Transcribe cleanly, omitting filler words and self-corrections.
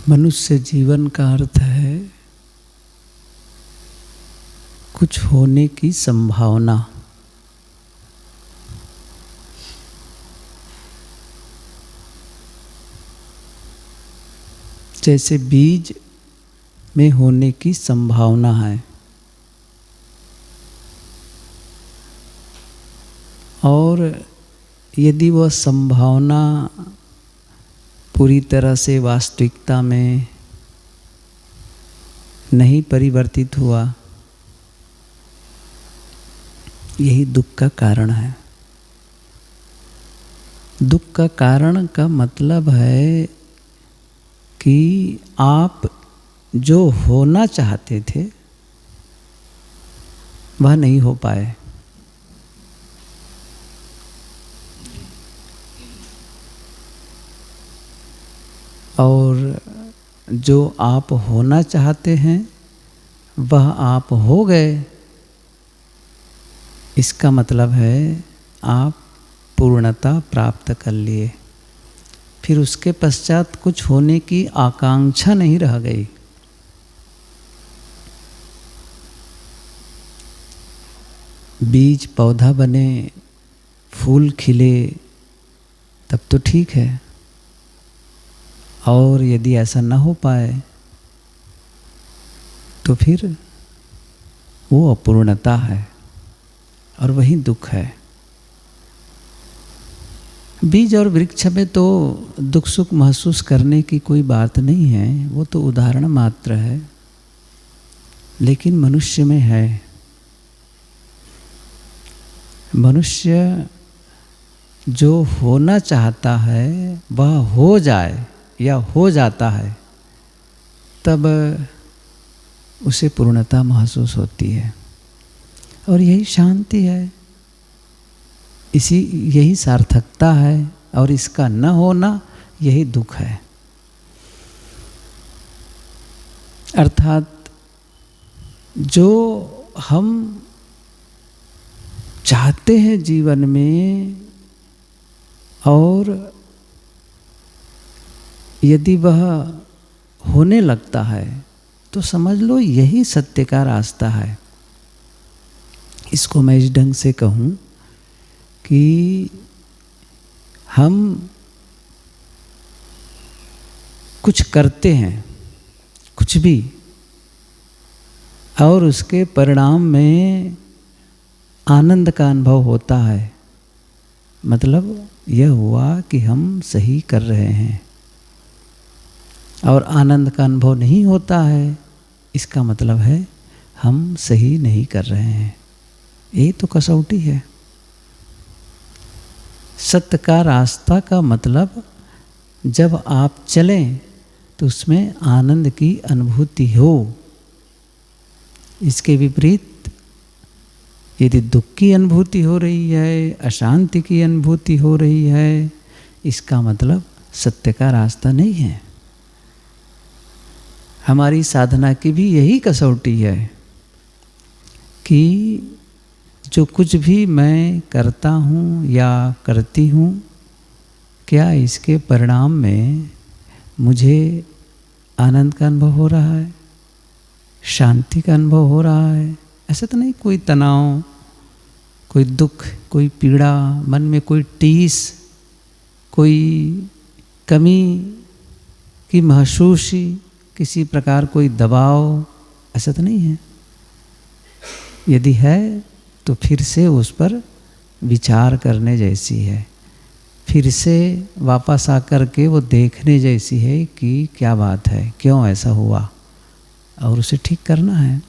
मनुष्य जीवन का अर्थ है कुछ होने की संभावना। जैसे बीज में होने की संभावना है और यदि वह संभावना पूरी तरह से वास्तविकता में नहीं परिवर्तित हुआ, यही दुख का कारण है। दुख का कारण का मतलब है कि आप जो होना चाहते थे वह नहीं हो पाए। और जो आप होना चाहते हैं वह आप हो गए। इसका मतलब है आप पूर्णता प्राप्त कर लिए। फिर उसके पश्चात कुछ होने की आकांक्षा नहीं रह गई। बीज पौधा बने, फूल खिले, तब तो ठीक है। और यदि ऐसा न हो पाए तो फिर वो अपूर्णता है और वही दुख है। बीज और वृक्ष में तो दुख सुख महसूस करने की कोई बात नहीं है, वो तो उदाहरण मात्र है। लेकिन मनुष्य में है। मनुष्य जो होना चाहता है वह हो जाए या हो जाता है, तब उसे पूर्णता महसूस होती है और यही शांति है, यही सार्थकता है। और इसका न होना यही दुख है। अर्थात जो हम चाहते हैं जीवन में और यदि वह होने लगता है तो समझ लो यही सत्य का रास्ता है। इसको मैं इस ढंग से कहूँ कि हम कुछ करते हैं, कुछ भी, और उसके परिणाम में आनंद का अनुभव होता है। मतलब यह हुआ कि हम सही कर रहे हैं। और आनंद का अनुभव नहीं होता है, इसका मतलब है हम सही नहीं कर रहे हैं। यही तो कसौटी है। सत्य का रास्ता का मतलब जब आप चलें तो उसमें आनंद की अनुभूति हो। इसके विपरीत यदि दुख की अनुभूति हो रही है, अशांति की अनुभूति हो रही है, इसका मतलब सत्य का रास्ता नहीं है। हमारी साधना की भी यही कसौटी है कि जो कुछ भी मैं करता हूँ या करती हूँ, क्या इसके परिणाम में मुझे आनंद का अनुभव हो रहा है, शांति का अनुभव हो रहा है? ऐसा तो नहीं कोई तनाव, कोई दुख, कोई पीड़ा, मन में कोई टीस, कोई कमी की महसूसी, किसी प्रकार कोई दबाव, ऐसा तो नहीं है। यदि है तो फिर से उस पर विचार करने जैसी है। फिर से वापस आकर के वो देखने जैसी है कि क्या बात है, क्यों ऐसा हुआ, और उसे ठीक करना है।